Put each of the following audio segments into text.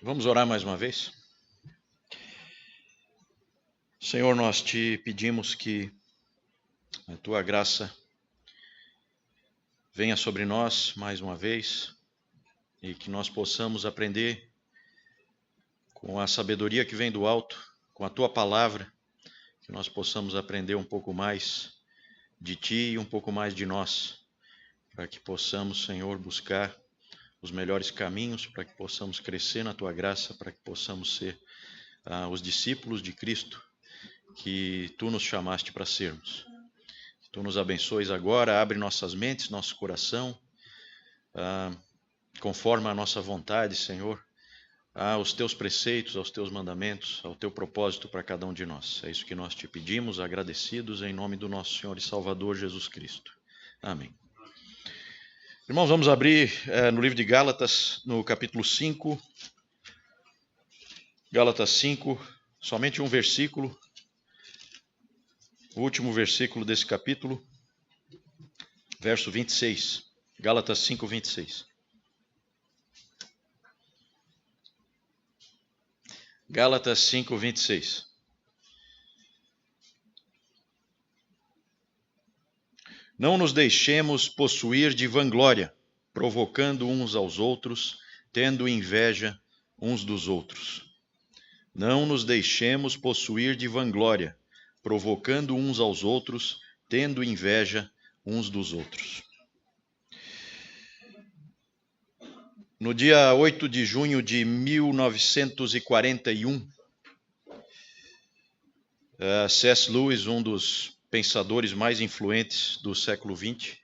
Vamos orar mais uma vez? Senhor, nós te pedimos que a tua graça venha sobre nós mais uma vez e que nós possamos aprender com a sabedoria que vem do alto, com a tua palavra, que nós possamos aprender um pouco mais de ti e um pouco mais de nós, para que possamos, Senhor, buscar os melhores caminhos, para que possamos crescer na tua graça, para que possamos ser os discípulos de Cristo que tu nos chamaste para sermos. Que tu nos abençoes agora, abre nossas mentes, nosso coração, conforme a nossa vontade, Senhor, aos teus preceitos, aos teus mandamentos, ao teu propósito para cada um de nós. É isso que nós te pedimos, agradecidos, em nome do nosso Senhor e Salvador Jesus Cristo. Amém. Irmãos, vamos abrir no livro de Gálatas, no capítulo 5. Gálatas 5, somente um versículo. O último versículo desse capítulo, verso 26. Gálatas 5, 26. Gálatas 5, 26. Não nos deixemos possuir de vanglória, provocando uns aos outros, tendo inveja uns dos outros. Não nos deixemos possuir de vanglória, provocando uns aos outros, tendo inveja uns dos outros. No dia 8 de junho de 1941, C.S. Lewis, um dos pensadores mais influentes do século XX,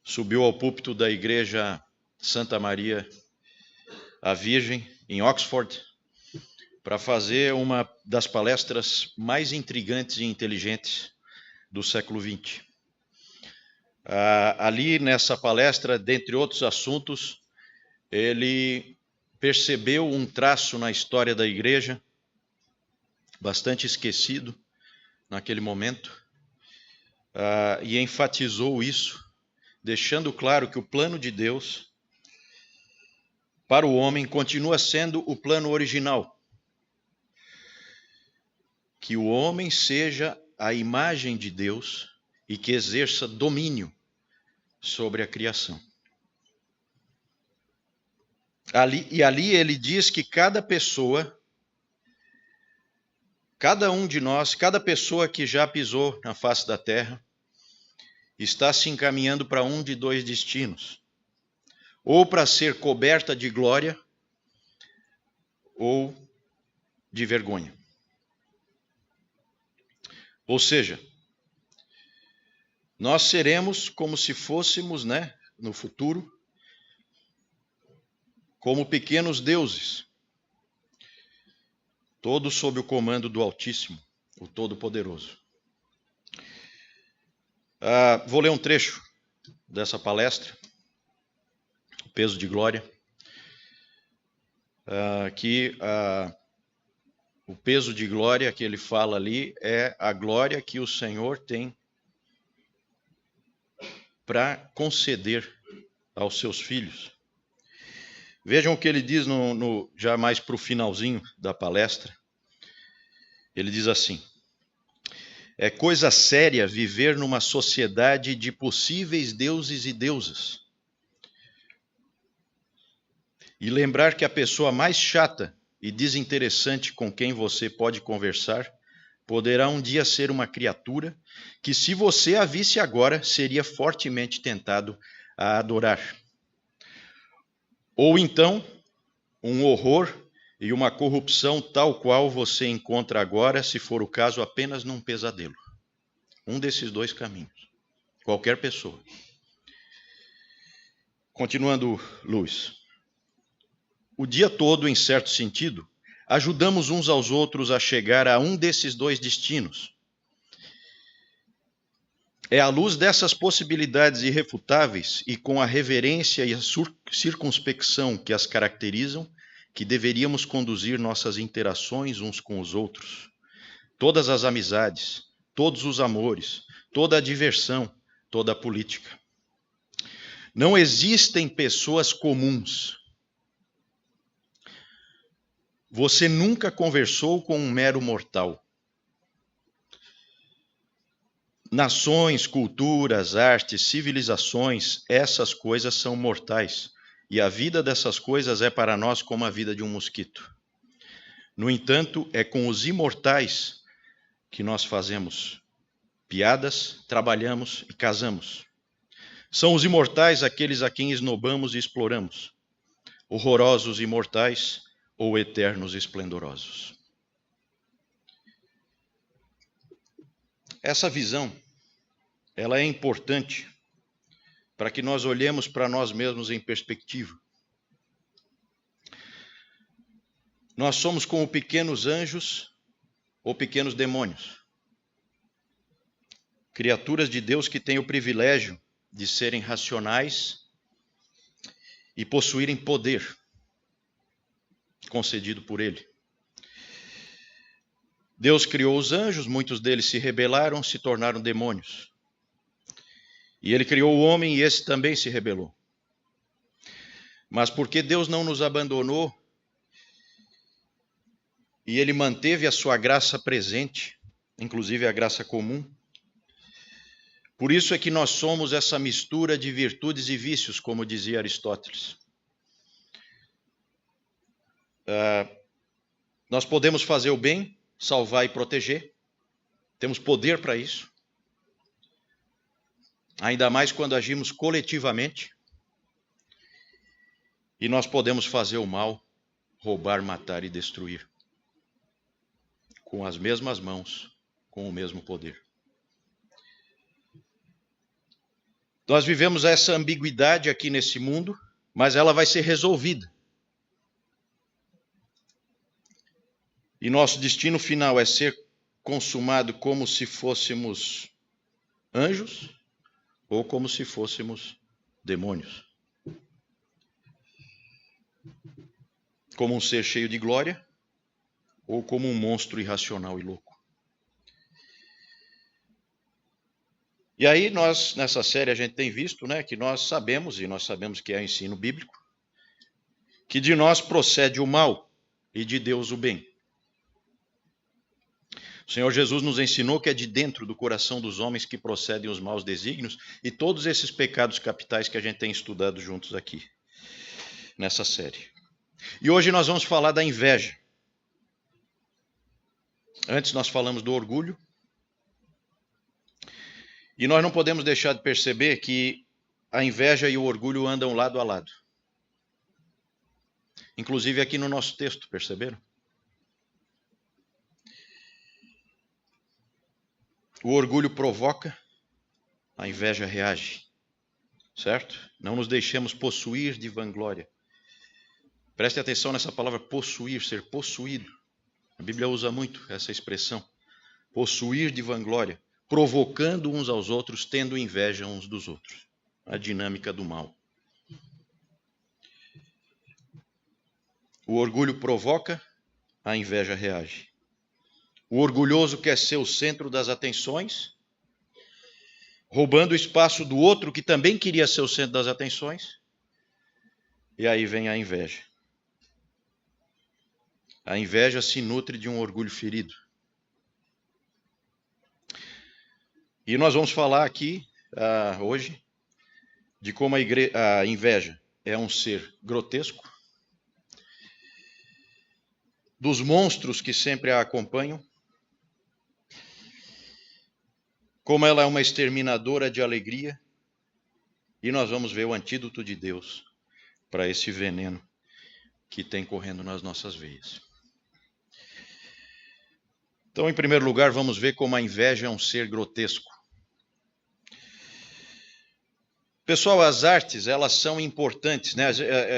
subiu ao púlpito da igreja Santa Maria a Virgem, em Oxford, para fazer uma das palestras mais intrigantes e inteligentes do século XX. Ali nessa palestra, dentre outros assuntos, ele percebeu um traço na história da igreja, bastante esquecido naquele momento, e enfatizou isso, deixando claro que o plano de Deus para o homem continua sendo o plano original. Que o homem seja a imagem de Deus e que exerça domínio sobre a criação. Ali ele diz que cada pessoa, cada um de nós, cada pessoa que já pisou na face da terra, está se encaminhando para um de dois destinos. Ou para ser coberta de glória, ou de vergonha. Ou seja, nós seremos como se fôssemos, no futuro, como pequenos deuses, todos sob o comando do Altíssimo, o Todo-Poderoso. Vou ler um trecho dessa palestra, O Peso de Glória, o peso de glória que ele fala ali é a glória que o Senhor tem para conceder aos seus filhos. Vejam o que ele diz já mais para o finalzinho da palestra. Ele diz assim: é coisa séria viver numa sociedade de possíveis deuses e deusas. E lembrar que a pessoa mais chata e desinteressante com quem você pode conversar poderá um dia ser uma criatura que, se você a visse agora, seria fortemente tentado a adorar. Ou então, um horror e uma corrupção tal qual você encontra agora, se for o caso, apenas num pesadelo. Um desses dois caminhos. Qualquer pessoa. Continuando, Lewis. O dia todo, em certo sentido, ajudamos uns aos outros a chegar a um desses dois destinos. É à luz dessas possibilidades irrefutáveis e com a reverência e a circunspecção que as caracterizam que deveríamos conduzir nossas interações uns com os outros. Todas as amizades, todos os amores, toda a diversão, toda a política. Não existem pessoas comuns. Você nunca conversou com um mero mortal. Nações, culturas, artes, civilizações, essas coisas são mortais. E a vida dessas coisas é para nós como a vida de um mosquito. No entanto, é com os imortais que nós fazemos piadas, trabalhamos e casamos. São os imortais aqueles a quem esnobamos e exploramos, horrorosos imortais ou eternos esplendorosos. Essa visão, ela é importante para que nós olhemos para nós mesmos em perspectiva. Nós somos como pequenos anjos ou pequenos demônios. Criaturas de Deus que têm o privilégio de serem racionais e possuírem poder concedido por Ele. Deus criou os anjos, muitos deles se rebelaram, se tornaram demônios. E Ele criou o homem e esse também se rebelou. Mas porque Deus não nos abandonou e Ele manteve a sua graça presente, inclusive a graça comum, por isso é que nós somos essa mistura de virtudes e vícios, como dizia Aristóteles. Nós podemos fazer o bem, salvar e proteger. Temos poder para isso. Ainda mais quando agimos coletivamente. E nós podemos fazer o mal, roubar, matar e destruir. Com as mesmas mãos, com o mesmo poder. Nós vivemos essa ambiguidade aqui nesse mundo, mas ela vai ser resolvida. E nosso destino final é ser consumado como se fôssemos anjos ou como se fôssemos demônios. Como um ser cheio de glória ou como um monstro irracional e louco. E aí nós, nessa série, a gente tem visto, que nós sabemos que é ensino bíblico, que de nós procede o mal e de Deus o bem. O Senhor Jesus nos ensinou que é de dentro do coração dos homens que procedem os maus desígnios e todos esses pecados capitais que a gente tem estudado juntos aqui, nessa série. E hoje nós vamos falar da inveja. Antes nós falamos do orgulho. E nós não podemos deixar de perceber que a inveja e o orgulho andam lado a lado. Inclusive aqui no nosso texto, perceberam? O orgulho provoca, a inveja reage. Certo? Não nos deixemos possuir de vanglória. Preste atenção nessa palavra possuir, ser possuído. A Bíblia usa muito essa expressão. Possuir de vanglória. Provocando uns aos outros, tendo inveja uns dos outros. A dinâmica do mal. O orgulho provoca, a inveja reage. O orgulhoso quer ser o centro das atenções, roubando o espaço do outro que também queria ser o centro das atenções. E aí vem a inveja. A inveja se nutre de um orgulho ferido. E nós vamos falar aqui, hoje, de como a inveja é um ser grotesco, dos monstros que sempre a acompanham, como ela é uma exterminadora de alegria, e nós vamos ver o antídoto de Deus para esse veneno que tem correndo nas nossas veias. Então, em primeiro lugar, vamos ver como a inveja é um ser grotesco. Pessoal, as artes, elas são importantes,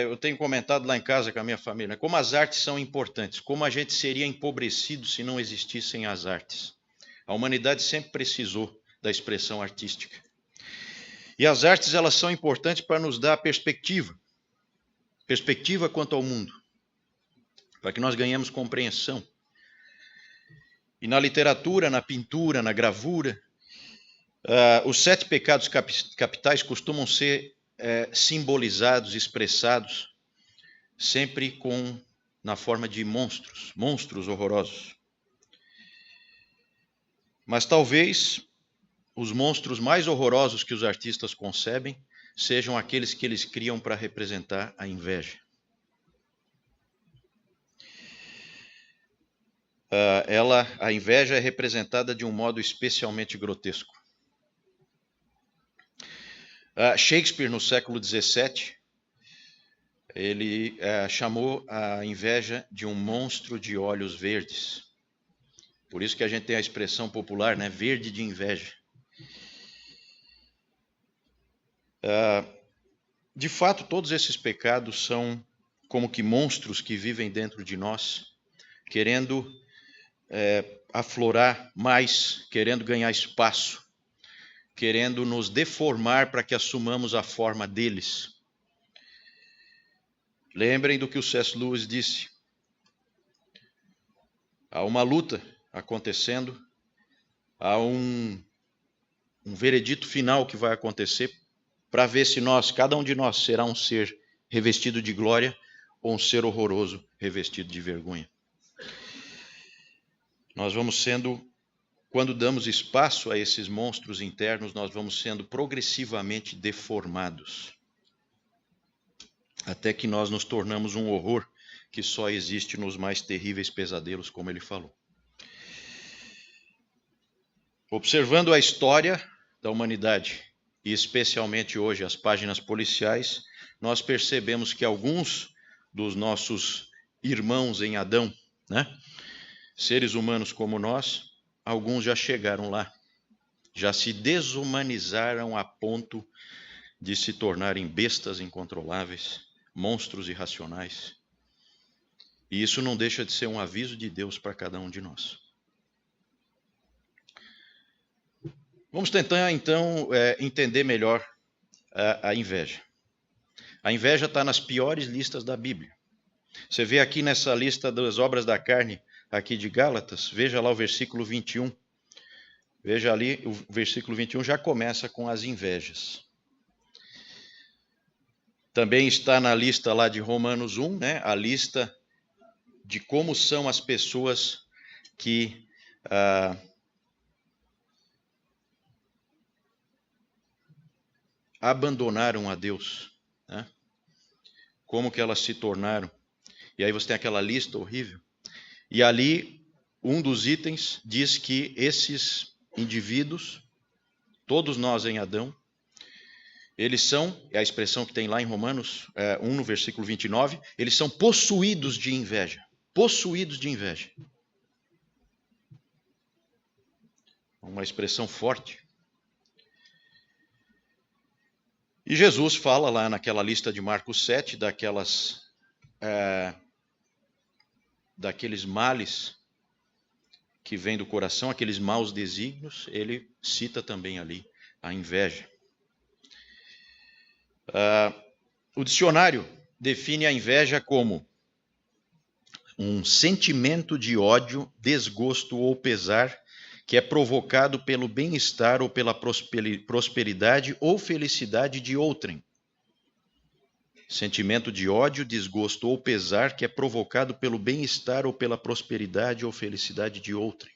Eu tenho comentado lá em casa com a minha família, como as artes são importantes, como a gente seria empobrecido se não existissem as artes. A humanidade sempre precisou da expressão artística. E as artes, elas são importantes para nos dar perspectiva quanto ao mundo, para que nós ganhemos compreensão. E na literatura, na pintura, na gravura, os 7 pecados capitais costumam ser simbolizados, expressados, sempre com na forma de monstros horrorosos. Mas talvez os monstros mais horrorosos que os artistas concebem sejam aqueles que eles criam para representar a inveja. A inveja é representada de um modo especialmente grotesco. Shakespeare, no século XVII, ele chamou a inveja de um monstro de olhos verdes. Por isso que a gente tem a expressão popular, né? Verde de inveja. De fato, todos esses pecados são como que monstros que vivem dentro de nós, querendo aflorar mais, querendo ganhar espaço, querendo nos deformar para que assumamos a forma deles. Lembrem do que o C.S. Lewis disse. Há uma luta acontecendo, há um veredito final que vai acontecer para ver se cada um de nós será um ser revestido de glória ou um ser horroroso revestido de vergonha. Nós vamos sendo, quando damos espaço a esses monstros internos, nós vamos sendo progressivamente deformados, até que nós nos tornamos um horror que só existe nos mais terríveis pesadelos, como ele falou. Observando a história da humanidade, e especialmente hoje as páginas policiais, nós percebemos que alguns dos nossos irmãos em Adão, né, seres humanos como nós, alguns já chegaram lá, já se desumanizaram a ponto de se tornarem bestas incontroláveis, monstros irracionais. E isso não deixa de ser um aviso de Deus para cada um de nós. Vamos tentar, então, entender melhor a inveja. A inveja está nas piores listas da Bíblia. Você vê aqui nessa lista das obras da carne, aqui de Gálatas, veja lá o versículo 21. Veja ali, o versículo 21 já começa com as invejas. Também está na lista lá de Romanos 1, né, a lista de como são as pessoas que abandonaram a Deus, né? Como que elas se tornaram. E aí você tem aquela lista horrível. E ali, um dos itens diz que esses indivíduos, todos nós em Adão, eles são, é a expressão que tem lá em Romanos 1, no versículo 29, eles são possuídos de inveja. Possuídos de inveja. Uma expressão forte. E Jesus fala lá naquela lista de Marcos 7, daqueles males que vêm do coração, aqueles maus desígnios, ele cita também ali a inveja. O dicionário define a inveja como um sentimento de ódio, desgosto ou pesar que é provocado pelo bem-estar ou pela prosperidade ou felicidade de outrem. Sentimento de ódio, desgosto ou pesar que é provocado pelo bem-estar ou pela prosperidade ou felicidade de outrem.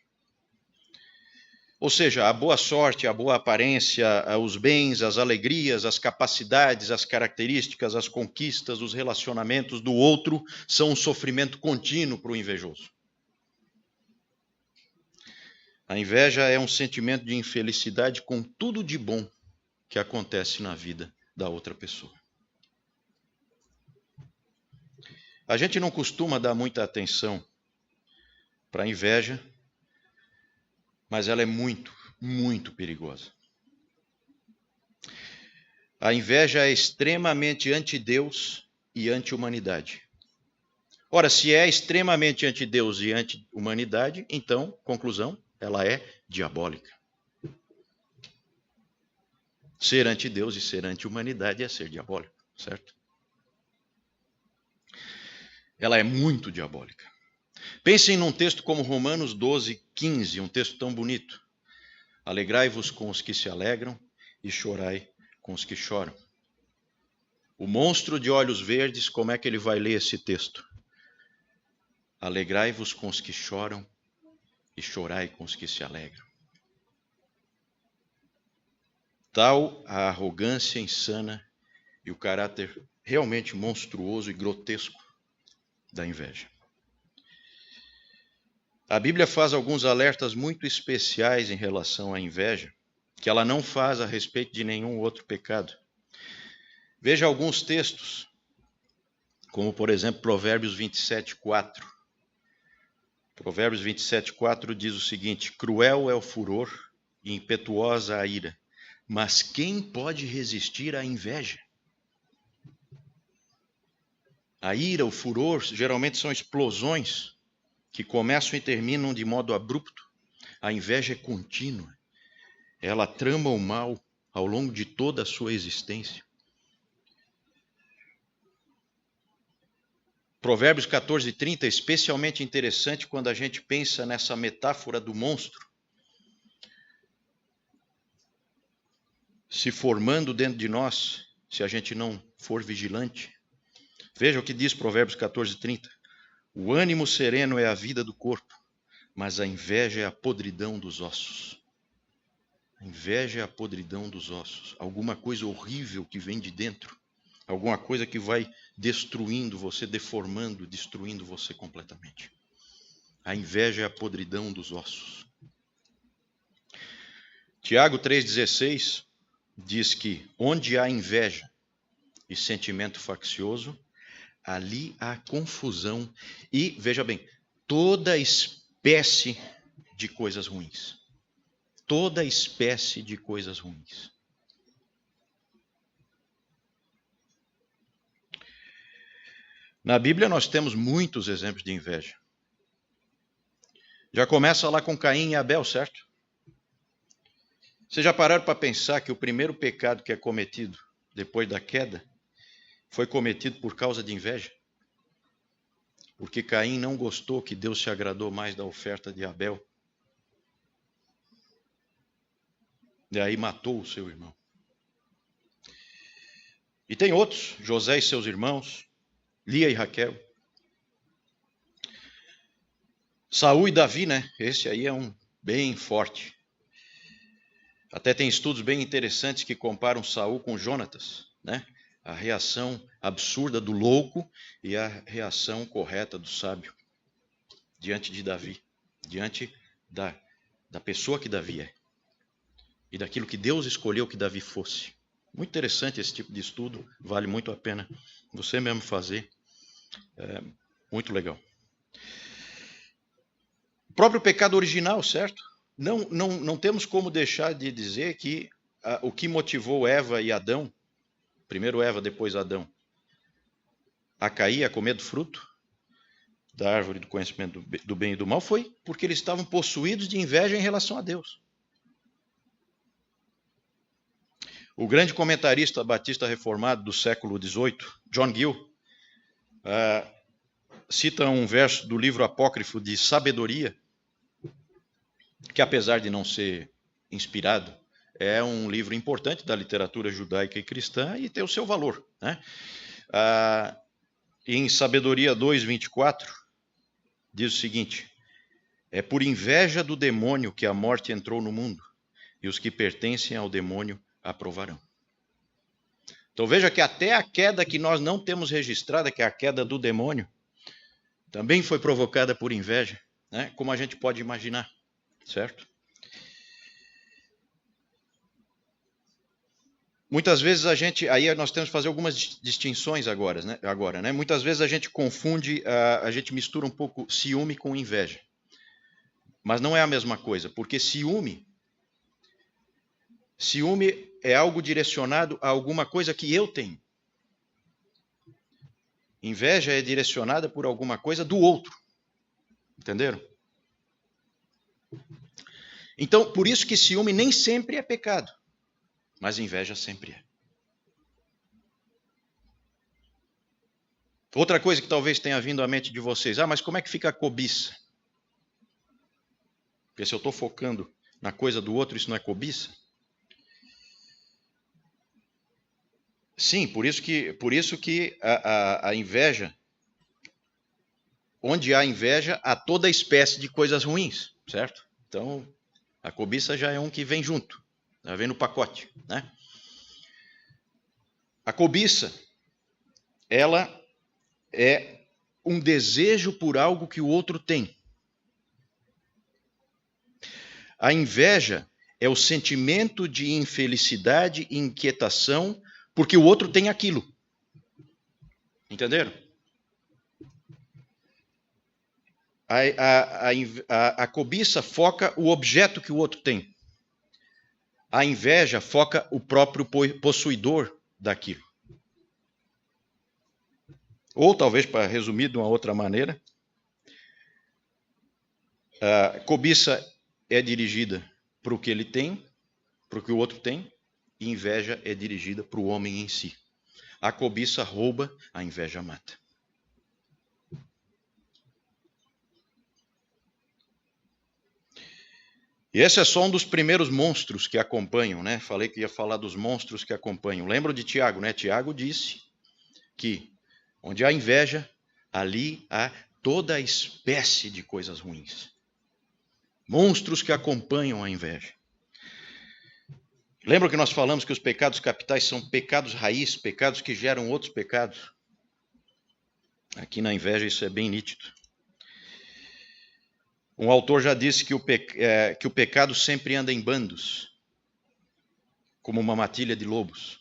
Ou seja, a boa sorte, a boa aparência, os bens, as alegrias, as capacidades, as características, as conquistas, os relacionamentos do outro são um sofrimento contínuo para o invejoso. A inveja é um sentimento de infelicidade com tudo de bom que acontece na vida da outra pessoa. A gente não costuma dar muita atenção para a inveja, mas ela é muito, muito perigosa. A inveja é extremamente anti-Deus e anti-humanidade. Ora, se é extremamente anti-Deus e anti-humanidade, então, conclusão, ela é diabólica. Ser anti-Deus e ser anti-humanidade é ser diabólico, certo? Ela é muito diabólica. Pensem num texto como Romanos 12, 15, um texto tão bonito. Alegrai-vos com os que se alegram e chorai com os que choram. O monstro de olhos verdes, como é que ele vai ler esse texto? Alegrai-vos com os que choram e chorai com os que se alegram. Tal a arrogância insana e o caráter realmente monstruoso e grotesco da inveja. A Bíblia faz alguns alertas muito especiais em relação à inveja, que ela não faz a respeito de nenhum outro pecado. Veja alguns textos, como por exemplo Provérbios 27:4. Provérbios 27:4 diz o seguinte: cruel é o furor e impetuosa a ira, mas quem pode resistir à inveja? A ira, o furor, geralmente são explosões que começam e terminam de modo abrupto. A inveja é contínua. Ela trama o mal ao longo de toda a sua existência. Provérbios 14:30 é especialmente interessante quando a gente pensa nessa metáfora do monstro se formando dentro de nós, se a gente não for vigilante. Veja o que diz Provérbios 14:30. O ânimo sereno é a vida do corpo, mas a inveja é a podridão dos ossos. A inveja é a podridão dos ossos. Alguma coisa horrível que vem de dentro. Alguma coisa que vai destruindo você, deformando, destruindo você completamente. A inveja é a podridão dos ossos. Tiago 3,16 diz que onde há inveja e sentimento faccioso, ali há confusão e, veja bem, toda espécie de coisas ruins. Toda espécie de coisas ruins. Na Bíblia nós temos muitos exemplos de inveja. Já começa lá com Caim e Abel, certo? Vocês já pararam para pensar que o primeiro pecado que é cometido depois da queda foi cometido por causa de inveja? Porque Caim não gostou que Deus se agradou mais da oferta de Abel. E aí matou o seu irmão. E tem outros, José e seus irmãos, Lia e Raquel. Saul e Davi, né? Esse aí é um bem forte. Até tem estudos bem interessantes que comparam Saul com Jonatas, né? A reação absurda do louco e a reação correta do sábio diante de Davi, diante da pessoa que Davi é e daquilo que Deus escolheu que Davi fosse. Muito interessante esse tipo de estudo, vale muito a pena você mesmo fazer, muito legal. O próprio pecado original, certo? Não temos como deixar de dizer que o que motivou Eva e Adão, primeiro Eva, depois Adão, a cair, a comer do fruto da árvore do conhecimento do bem e do mal, foi porque eles estavam possuídos de inveja em relação a Deus. O grande comentarista batista reformado do século XVIII, John Gill, cita um verso do livro apócrifo de Sabedoria, que apesar de não ser inspirado, é um livro importante da literatura judaica e cristã e tem o seu valor, né? Em Sabedoria 2:24, diz o seguinte: é por inveja do demônio que a morte entrou no mundo, e os que pertencem ao demônio aprovarão. Então veja que até a queda que nós não temos registrada, que é a queda do demônio, também foi provocada por inveja, né? Como a gente pode imaginar, certo? Muitas vezes aí nós temos que fazer algumas distinções agora, né? Muitas vezes a gente confunde, a gente mistura um pouco ciúme com inveja. Mas não é a mesma coisa, porque ciúme é algo direcionado a alguma coisa que eu tenho. Inveja é direcionada por alguma coisa do outro. Entenderam? Então, por isso que ciúme nem sempre é pecado, mas inveja sempre é. Outra coisa que talvez tenha vindo à mente de vocês, mas como é que fica a cobiça? Porque se eu estou focando na coisa do outro, isso não é cobiça? Sim, por isso que a inveja onde há inveja, há toda espécie de coisas ruins, certo? Então, a cobiça já é um que vem junto, já vem no pacote, né? A cobiça, ela é um desejo por algo que o outro tem. A inveja é o sentimento de infelicidade e inquietação porque o outro tem aquilo. Entenderam? A cobiça foca o objeto que o outro tem. A inveja foca o próprio possuidor daquilo. Ou talvez, para resumir de uma outra maneira, a cobiça é dirigida para o que ele tem, para o que o outro tem, e inveja é dirigida para o homem em si. A cobiça rouba, a inveja mata. E esse é só um dos primeiros monstros que acompanham, né? Falei que ia falar dos monstros que acompanham. Lembram de Tiago, né? Tiago disse que onde há inveja, ali há toda a espécie de coisas ruins. Monstros que acompanham a inveja. Lembra que nós falamos que os pecados capitais são pecados raiz, pecados que geram outros pecados? Aqui na inveja isso é bem nítido. Um autor já disse que o pecado sempre anda em bandos, como uma matilha de lobos.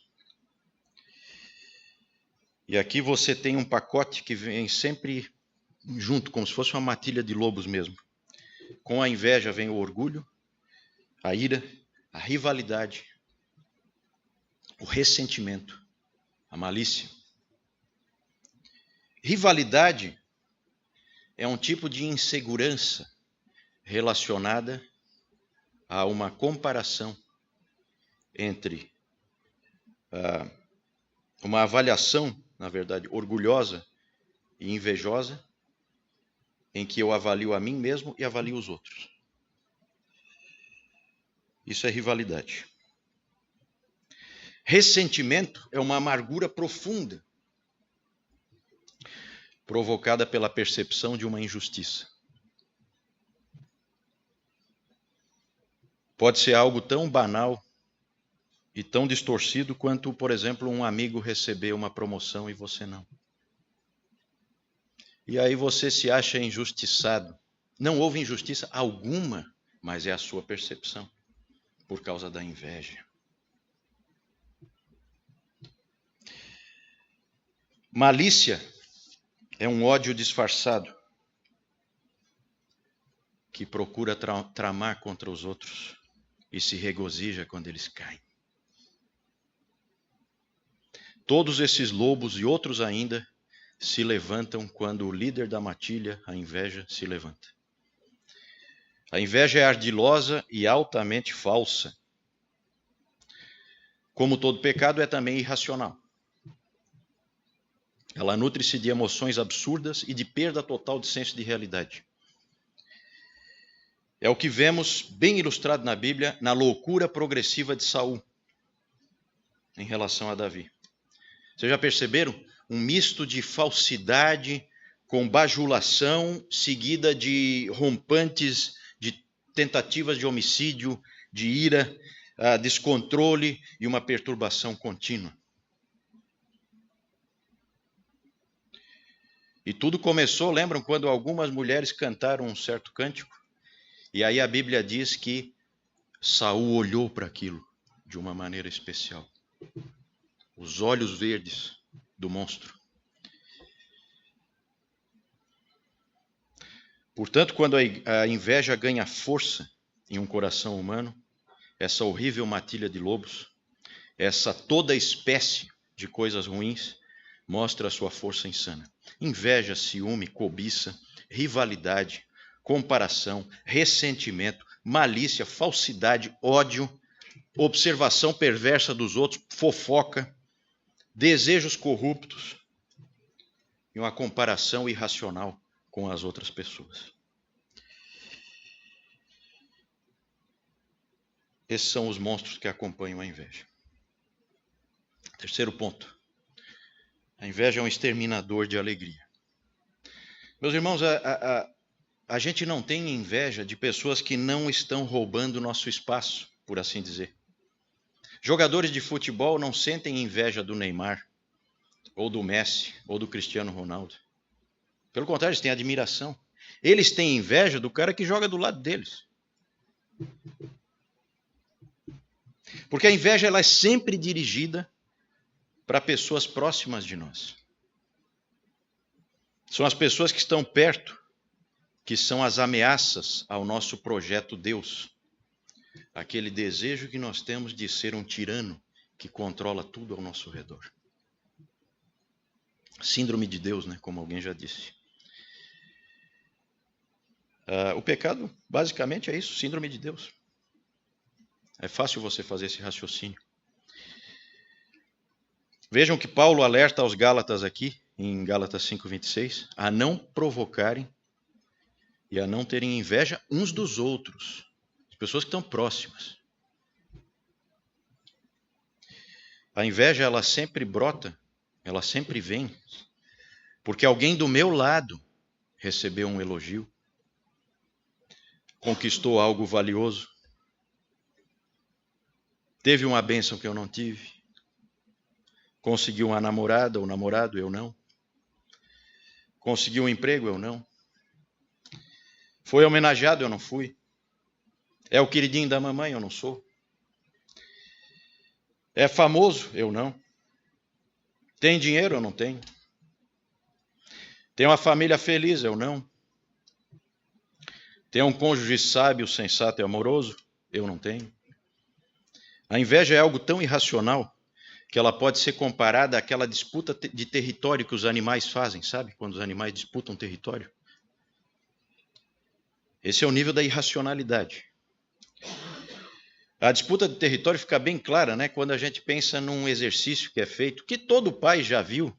E aqui você tem um pacote que vem sempre junto, como se fosse uma matilha de lobos mesmo. Com a inveja vem o orgulho, a ira, a rivalidade, o ressentimento, a malícia. Rivalidade é um tipo de insegurança relacionada a uma comparação entre uma avaliação, na verdade, orgulhosa e invejosa, em que eu avalio a mim mesmo e avalio os outros. Isso é rivalidade. Ressentimento é uma amargura profunda, provocada pela percepção de uma injustiça. Pode ser algo tão banal e tão distorcido quanto, por exemplo, um amigo receber uma promoção e você não. E aí você se acha injustiçado. Não houve injustiça alguma, mas é a sua percepção, por causa da inveja. Malícia é um ódio disfarçado que procura tramar contra os outros e se regozija quando eles caem. Todos esses lobos e outros ainda se levantam quando o líder da matilha, a inveja, se levanta. A inveja é ardilosa e altamente falsa. Como todo pecado, é também irracional. Ela nutre-se de emoções absurdas e de perda total de senso de realidade. É o que vemos bem ilustrado na Bíblia, na loucura progressiva de Saul, em relação a Davi. Vocês já perceberam? Um misto de falsidade com bajulação, seguida de rompantes, de tentativas de homicídio, de ira, descontrole e uma perturbação contínua. E tudo começou, lembram, quando algumas mulheres cantaram um certo cântico? E aí a Bíblia diz que Saul olhou para aquilo de uma maneira especial. Os olhos verdes do monstro. Portanto, quando a inveja ganha força em um coração humano, essa horrível matilha de lobos, essa toda espécie de coisas ruins, mostra a sua força insana. Inveja, ciúme, cobiça, rivalidade, comparação, ressentimento, malícia, falsidade, ódio, observação perversa dos outros, fofoca, desejos corruptos e uma comparação irracional com as outras pessoas. Esses são os monstros que acompanham a inveja. Terceiro ponto. A inveja é um exterminador de alegria. Meus irmãos, a gente não tem inveja de pessoas que não estão roubando nosso espaço, por assim dizer. Jogadores de futebol não sentem inveja do Neymar, ou do Messi, ou do Cristiano Ronaldo. Pelo contrário, eles têm admiração. Eles têm inveja do cara que joga do lado deles. Porque a inveja ela é sempre dirigida para pessoas próximas de nós. São as pessoas que estão perto, que são as ameaças ao nosso projeto Deus. Aquele desejo que nós temos de ser um tirano que controla tudo ao nosso redor. Síndrome de Deus, né? Como alguém já disse. O pecado, basicamente, é isso, síndrome de Deus. É fácil você fazer esse raciocínio. Vejam que Paulo alerta aos Gálatas aqui, em Gálatas 5:26, a não provocarem e a não terem inveja uns dos outros. As pessoas que estão próximas. A inveja, ela sempre brota, ela sempre vem, porque alguém do meu lado recebeu um elogio, conquistou algo valioso, teve uma bênção que eu não tive, conseguiu uma namorada ou namorado, eu não, conseguiu um emprego, eu não, foi homenageado, eu não fui, é o queridinho da mamãe, eu não sou, é famoso, eu não, tem dinheiro, eu não tenho, tem uma família feliz, eu não, tem um cônjuge sábio, sensato e amoroso, eu não tenho. A inveja é algo tão irracional que ela pode ser comparada àquela disputa de território que os animais fazem, sabe? Quando os animais disputam território. Esse é o nível da irracionalidade. A disputa de território fica bem clara, né? Quando a gente pensa num exercício que é feito, que todo pai já viu.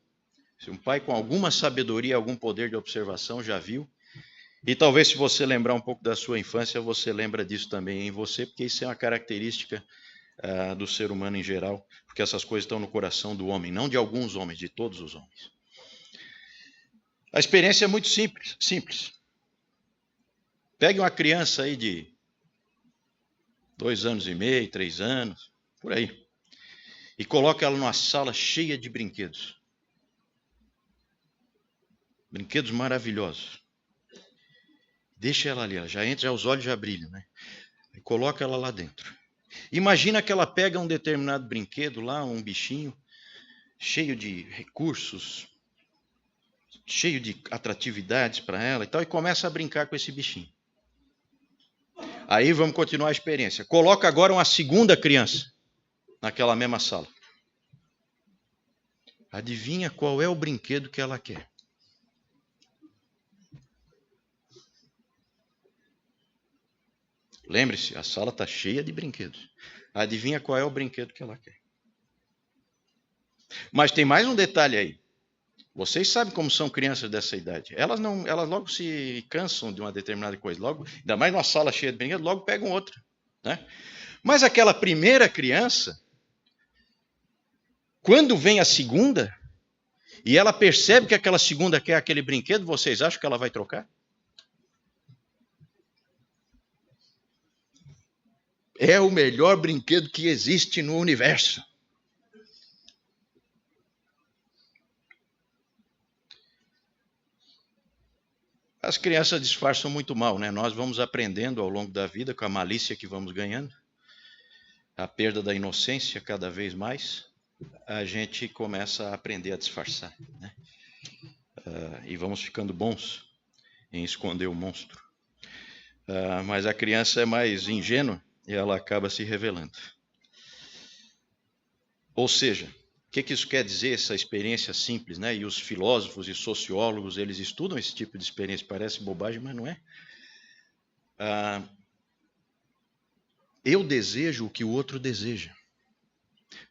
Se um pai com alguma sabedoria, algum poder de observação já viu. E talvez se você lembrar um pouco da sua infância, você lembra disso também em você, porque isso é uma característica do ser humano em geral, porque essas coisas estão no coração do homem, não de alguns homens, de todos os homens. A experiência é muito simples. Pegue uma criança aí de 2 anos e meio, 3 anos, por aí, e coloque ela numa sala cheia de brinquedos. Brinquedos maravilhosos. Deixa ela ali, ela já entra, os olhos já brilham, né? E coloca ela lá dentro. Imagina que ela pega um determinado brinquedo lá, um bichinho, cheio de recursos, cheio de atratividades para ela e tal, e começa a brincar com esse bichinho. Aí vamos continuar a experiência. Coloca agora uma segunda criança naquela mesma sala. Adivinha qual é o brinquedo que ela quer? Lembre-se, a sala está cheia de brinquedos. Adivinha qual é o brinquedo que ela quer? Mas tem mais um detalhe aí. Vocês sabem como são crianças dessa idade. Elas logo se cansam de uma determinada coisa. Logo, ainda mais numa sala cheia de brinquedos, logo pegam outra, né? Mas aquela primeira criança, quando vem a segunda, e ela percebe que aquela segunda quer aquele brinquedo, vocês acham que ela vai trocar? É o melhor brinquedo que existe no universo. As crianças disfarçam muito mal, né? Nós vamos aprendendo ao longo da vida com a malícia que vamos ganhando, a perda da inocência cada vez mais, a gente começa a aprender a disfarçar, né? E vamos ficando bons em esconder o monstro. Mas a criança é mais ingênua e ela acaba se revelando. Ou seja, o que isso quer dizer, essa experiência simples, né? E os filósofos e sociólogos, eles estudam esse tipo de experiência, parece bobagem, mas não é. Eu desejo o que o outro deseja.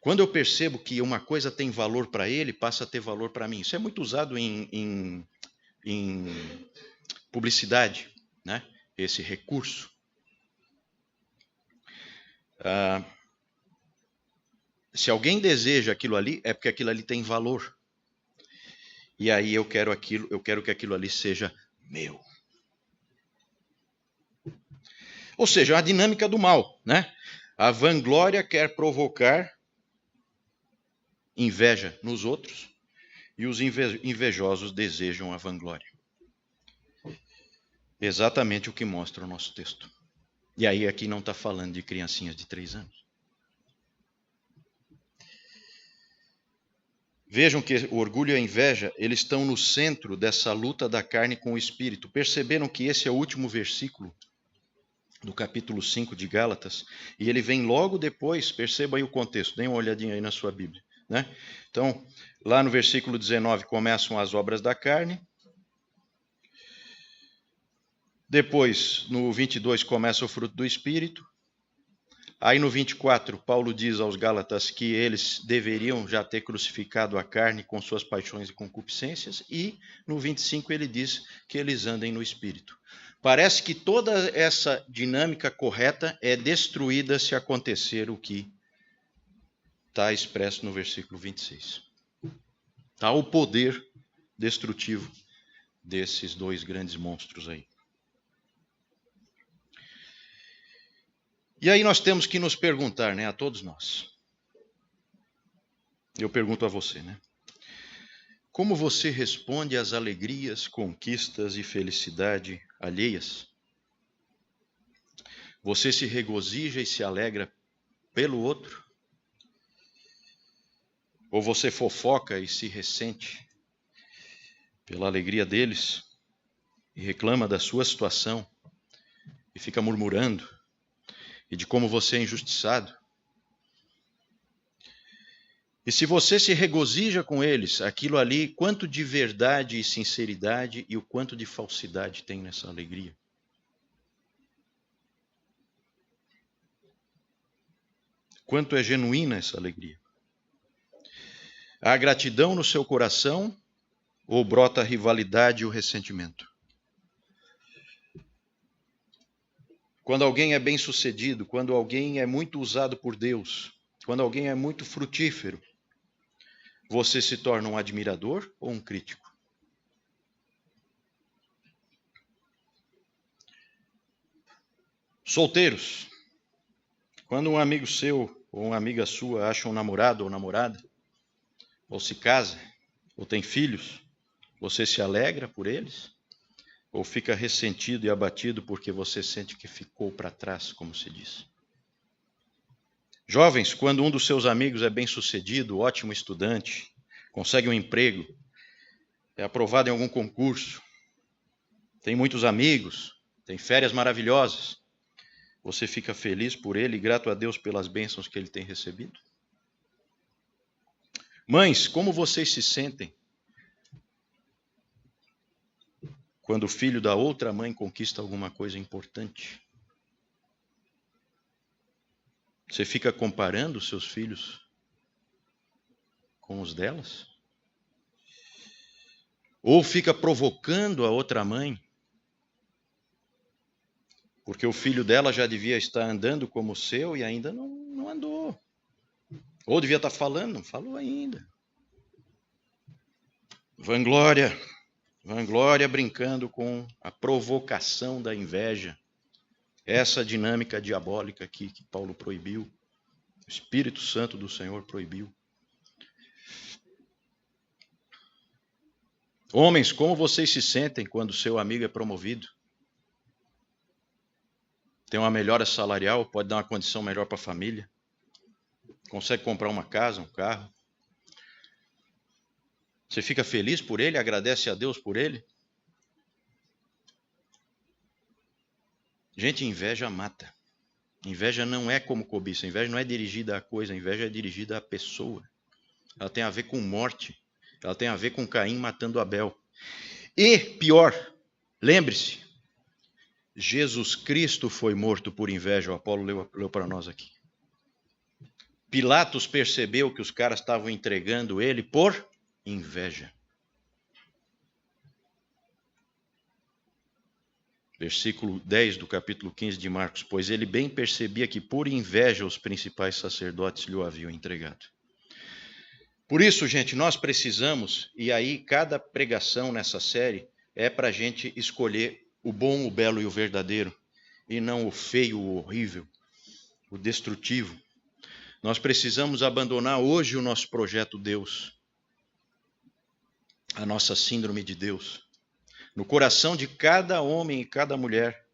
Quando eu percebo que uma coisa tem valor para ele, passa a ter valor para mim. Isso é muito usado em publicidade, né? Esse recurso. Se alguém deseja aquilo ali, é porque aquilo ali tem valor. e aí eu quero que aquilo ali seja meu. Ou seja, a dinâmica do mal, né? A vanglória quer provocar inveja nos outros e os invejosos desejam a vanglória. Exatamente o que mostra o nosso texto. E aí aqui não está falando de criancinhas de 3 anos. Vejam que o orgulho e a inveja, eles estão no centro dessa luta da carne com o espírito. Perceberam que esse é o último versículo do capítulo 5 de Gálatas, e ele vem logo depois, perceba aí o contexto, dê uma olhadinha aí na sua Bíblia, né? Então, lá no versículo 19 começam as obras da carne, depois no 22 começa o fruto do Espírito, aí no 24 Paulo diz aos Gálatas que eles deveriam já ter crucificado a carne com suas paixões e concupiscências, e no 25 ele diz que eles andem no Espírito. Parece que toda essa dinâmica correta é destruída se acontecer o que está expresso no versículo 26. Está o poder destrutivo desses dois grandes monstros aí. E aí nós temos que nos perguntar, né, a todos nós. Eu pergunto a você, né? Como você responde às alegrias, conquistas e felicidade alheias? Você se regozija e se alegra pelo outro? Ou você fofoca e se ressente pela alegria deles e reclama da sua situação e fica murmurando e de como você é injustiçado? E se você se regozija com eles, aquilo ali, quanto de verdade e sinceridade e o quanto de falsidade tem nessa alegria? Quanto é genuína essa alegria? Há gratidão no seu coração ou brota a rivalidade e o ressentimento? Quando alguém é bem-sucedido, quando alguém é muito usado por Deus, quando alguém é muito frutífero, você se torna um admirador ou um crítico? Solteiros, quando um amigo seu ou uma amiga sua acha um namorado ou namorada, ou se casa, ou tem filhos, você se alegra por eles? Ou fica ressentido e abatido porque você sente que ficou para trás, como se diz? Jovens, quando um dos seus amigos é bem-sucedido, ótimo estudante, consegue um emprego, é aprovado em algum concurso, tem muitos amigos, tem férias maravilhosas, você fica feliz por ele e grato a Deus pelas bênçãos que ele tem recebido? Mães, como vocês se sentem quando o filho da outra mãe conquista alguma coisa importante? Você fica comparando os seus filhos com os delas? Ou fica provocando a outra mãe, porque o filho dela já devia estar andando como o seu e ainda não andou? Ou devia estar falando, não falou ainda. Vanglória brincando com a provocação da inveja. Essa dinâmica diabólica aqui que Paulo proibiu, o Espírito Santo do Senhor proibiu. Homens, como vocês se sentem quando seu amigo é promovido? Tem uma melhora salarial, pode dar uma condição melhor para a família, consegue comprar uma casa, um carro. Você fica feliz por ele, agradece a Deus por ele? Gente, inveja mata. Inveja não é como cobiça, inveja não é dirigida à coisa, a inveja é dirigida à pessoa. Ela tem a ver com morte, ela tem a ver com Caim matando Abel. E, pior, lembre-se, Jesus Cristo foi morto por inveja, o Apolo leu para nós aqui. Pilatos percebeu que os caras estavam entregando ele por inveja. Versículo 10 do capítulo 15 de Marcos. Pois ele bem percebia que por inveja os principais sacerdotes lhe o haviam entregado. Por isso, gente, nós precisamos, e aí cada pregação nessa série é para a gente escolher o bom, o belo e o verdadeiro, e não o feio, o horrível, o destrutivo. Nós precisamos abandonar hoje o nosso projeto Deus, a nossa síndrome de Deus. No coração de cada homem e cada mulher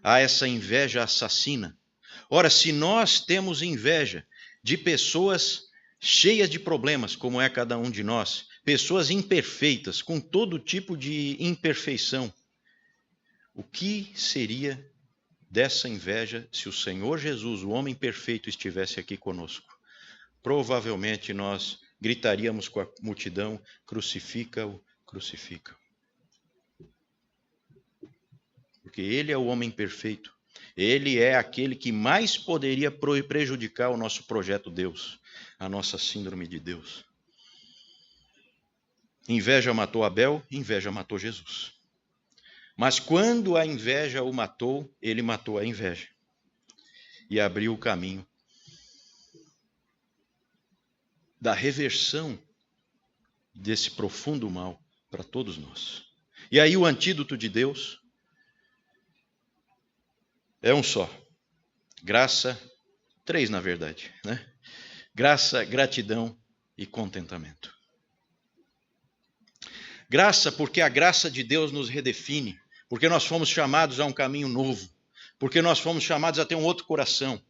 há essa inveja assassina. Ora, se nós temos inveja de pessoas cheias de problemas, como é cada um de nós, pessoas imperfeitas, com todo tipo de imperfeição, o que seria dessa inveja se o Senhor Jesus, o homem perfeito, estivesse aqui conosco? Provavelmente nós gritaríamos com a multidão: crucifica-o, crucifica-o. Porque ele é o homem perfeito. Ele é aquele que mais poderia prejudicar o nosso projeto Deus, a nossa síndrome de Deus. Inveja matou Abel, inveja matou Jesus. Mas quando a inveja o matou, ele matou a inveja e abriu o caminho da reversão desse profundo mal para todos nós. E aí o antídoto de Deus é um só. Graça, 3 na verdade, né? Graça, gratidão e contentamento. Graça, porque a graça de Deus nos redefine, porque nós fomos chamados a um caminho novo, porque nós fomos chamados a ter um outro coração,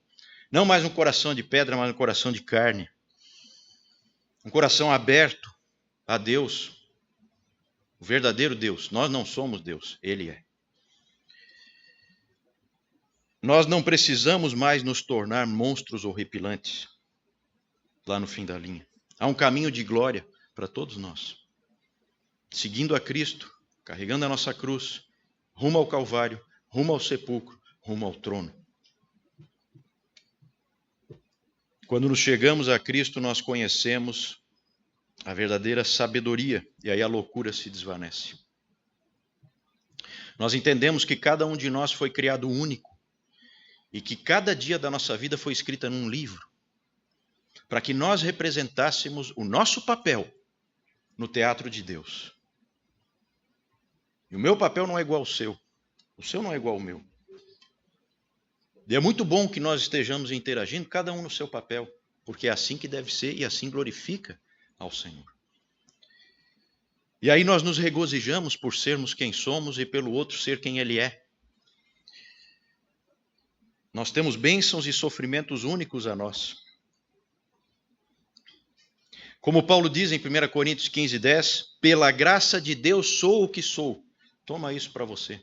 não mais um coração de pedra, mas um coração de carne, um coração aberto a Deus, o verdadeiro Deus. Nós não somos Deus, Ele é. Nós não precisamos mais nos tornar monstros horripilantes lá no fim da linha. Há um caminho de glória para todos nós. Seguindo a Cristo, carregando a nossa cruz, rumo ao Calvário, rumo ao sepulcro, rumo ao trono. Quando nos chegamos a Cristo, nós conhecemos a verdadeira sabedoria, e aí a loucura se desvanece. Nós entendemos que cada um de nós foi criado único, e que cada dia da nossa vida foi escrita num livro, para que nós representássemos o nosso papel no teatro de Deus. E o meu papel não é igual ao seu. O seu não é igual ao meu. E é muito bom que nós estejamos interagindo, cada um no seu papel, porque é assim que deve ser e assim glorifica ao Senhor. E aí nós nos regozijamos por sermos quem somos e pelo outro ser quem ele é. Nós temos bênçãos e sofrimentos únicos a nós. Como Paulo diz em 1 Coríntios 15:10, pela graça de Deus sou o que sou. Toma isso para você.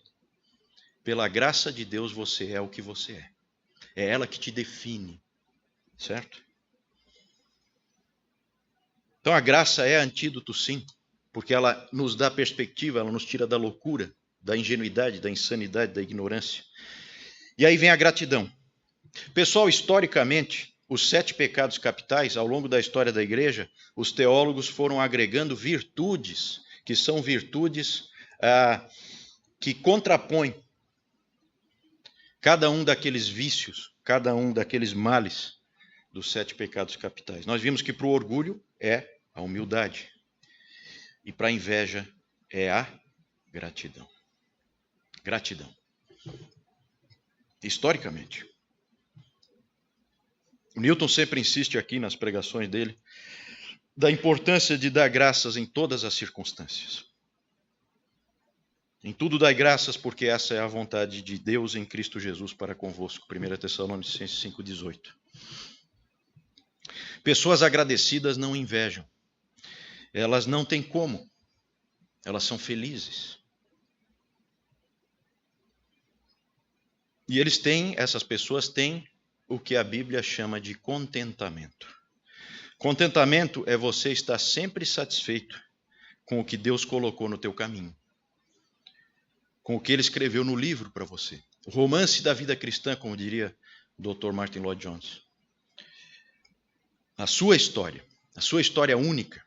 Pela graça de Deus você é o que você é. É ela que te define, certo? Então a graça é antídoto, sim, porque ela nos dá perspectiva, ela nos tira da loucura, da ingenuidade, da insanidade, da ignorância. E aí vem a gratidão. Pessoal, historicamente, os 7 pecados capitais, ao longo da história da igreja, os teólogos foram agregando virtudes, que são virtudes que contrapõem cada um daqueles vícios, cada um daqueles males dos 7 pecados capitais. Nós vimos que para o orgulho é a humildade e para a inveja é a gratidão. Gratidão. Historicamente. O Newton sempre insiste aqui nas pregações dele da importância de dar graças em todas as circunstâncias. Em tudo dai graças, porque essa é a vontade de Deus em Cristo Jesus para convosco. 1 Tessalonicenses 5:18. Pessoas agradecidas não invejam. Elas não têm como. Elas são felizes. E essas pessoas têm o que a Bíblia chama de contentamento. Contentamento é você estar sempre satisfeito com o que Deus colocou no teu caminho, com o que Ele escreveu no livro para você. O romance da vida cristã, como diria o Dr. Martin Lloyd-Jones. A sua história única,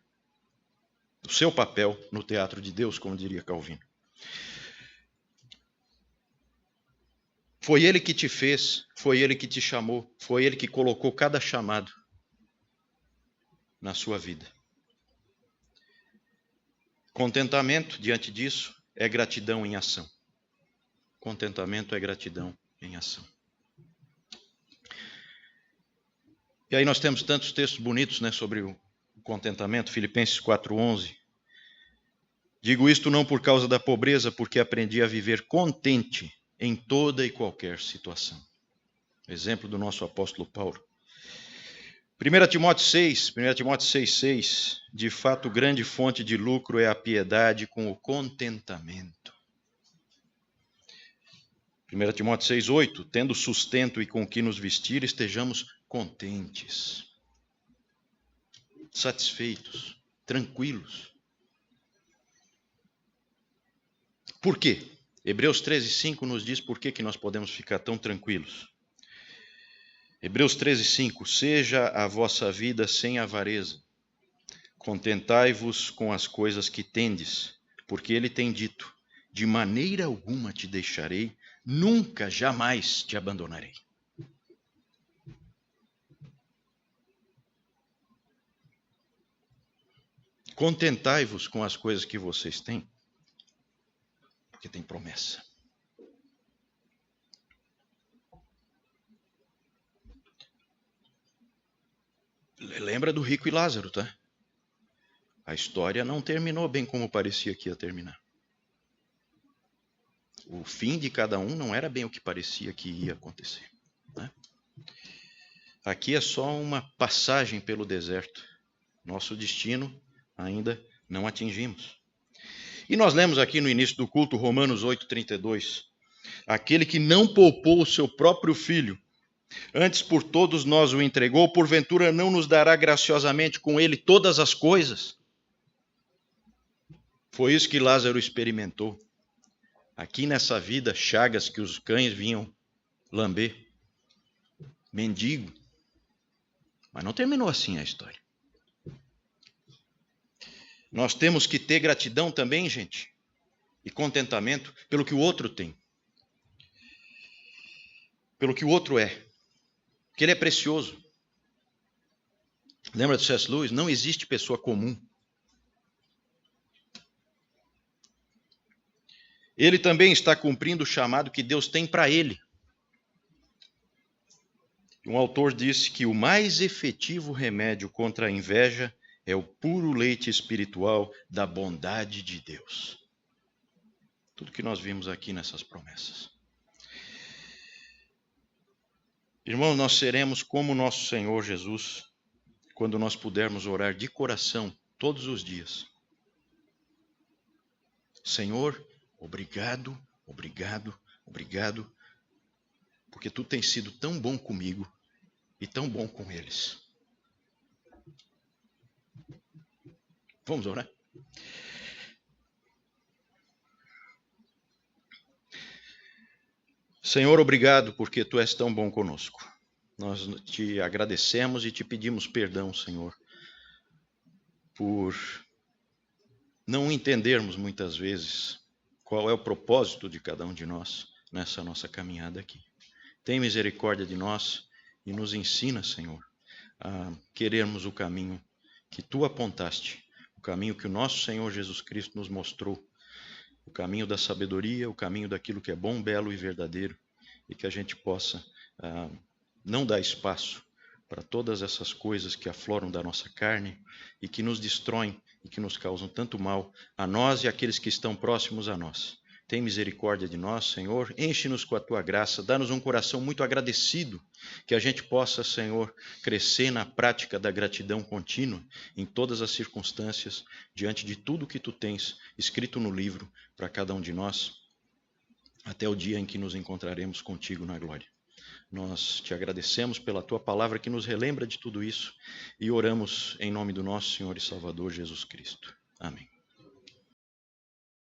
o seu papel no teatro de Deus, como diria Calvino. Foi Ele que te fez, foi Ele que te chamou, foi Ele que colocou cada chamado na sua vida. Contentamento, diante disso, é gratidão em ação. Contentamento é gratidão em ação. E aí nós temos tantos textos bonitos, né, sobre o contentamento. Filipenses 4:11. Digo isto não por causa da pobreza, porque aprendi a viver contente em toda e qualquer situação. Exemplo do nosso apóstolo Paulo. 1 Timóteo 6:6. De fato, grande fonte de lucro é a piedade com o contentamento. 1 Timóteo 6:8. Tendo sustento e com o que nos vestir, estejamos contentes, satisfeitos, tranquilos. Por quê? Hebreus 13:5 nos diz por que nós podemos ficar tão tranquilos. Hebreus 13:5. Seja a vossa vida sem avareza. Contentai-vos com as coisas que tendes, porque ele tem dito: de maneira alguma te deixarei, nunca, jamais te abandonarei. Contentai-vos com as coisas que vocês têm, porque tem promessa. Lembra do rico e Lázaro, tá? A história não terminou bem como parecia que ia terminar. O fim de cada um não era bem o que parecia que ia acontecer, né? Aqui é só uma passagem pelo deserto. Nosso destino ainda não atingimos. E nós lemos aqui no início do culto Romanos 8:32. Aquele que não poupou o seu próprio filho, antes por todos nós o entregou, porventura não nos dará graciosamente com ele todas as coisas? Foi isso que Lázaro experimentou. Aqui nessa vida, chagas que os cães vinham lamber. Mendigo. Mas não terminou assim a história. Nós temos que ter gratidão também, gente, e contentamento pelo que o outro tem. Pelo que o outro é. Porque ele é precioso. Lembra do C.S. Lewis? Não existe pessoa comum. Ele também está cumprindo o chamado que Deus tem para ele. Um autor disse que o mais efetivo remédio contra a inveja é o puro leite espiritual da bondade de Deus. Tudo que nós vimos aqui nessas promessas. Irmãos, nós seremos como nosso Senhor Jesus quando nós pudermos orar de coração todos os dias. Senhor, obrigado, obrigado, obrigado, porque tu tens sido tão bom comigo e tão bom com eles. Vamos orar? Senhor, obrigado porque tu és tão bom conosco. Nós te agradecemos e te pedimos perdão, Senhor, por não entendermos muitas vezes qual é o propósito de cada um de nós nessa nossa caminhada aqui. Tem misericórdia de nós e nos ensina, Senhor, a querermos o caminho que tu apontaste, o caminho que o nosso Senhor Jesus Cristo nos mostrou, o caminho da sabedoria, o caminho daquilo que é bom, belo e verdadeiro, e que a gente possa não dar espaço para todas essas coisas que afloram da nossa carne e que nos destroem e que nos causam tanto mal a nós e àqueles que estão próximos a nós. Tem misericórdia de nós, Senhor, enche-nos com a tua graça, dá-nos um coração muito agradecido, que a gente possa, Senhor, crescer na prática da gratidão contínua em todas as circunstâncias, diante de tudo que tu tens escrito no livro para cada um de nós, até o dia em que nos encontraremos contigo na glória. Nós te agradecemos pela tua palavra que nos relembra de tudo isso e oramos em nome do nosso Senhor e Salvador Jesus Cristo. Amém.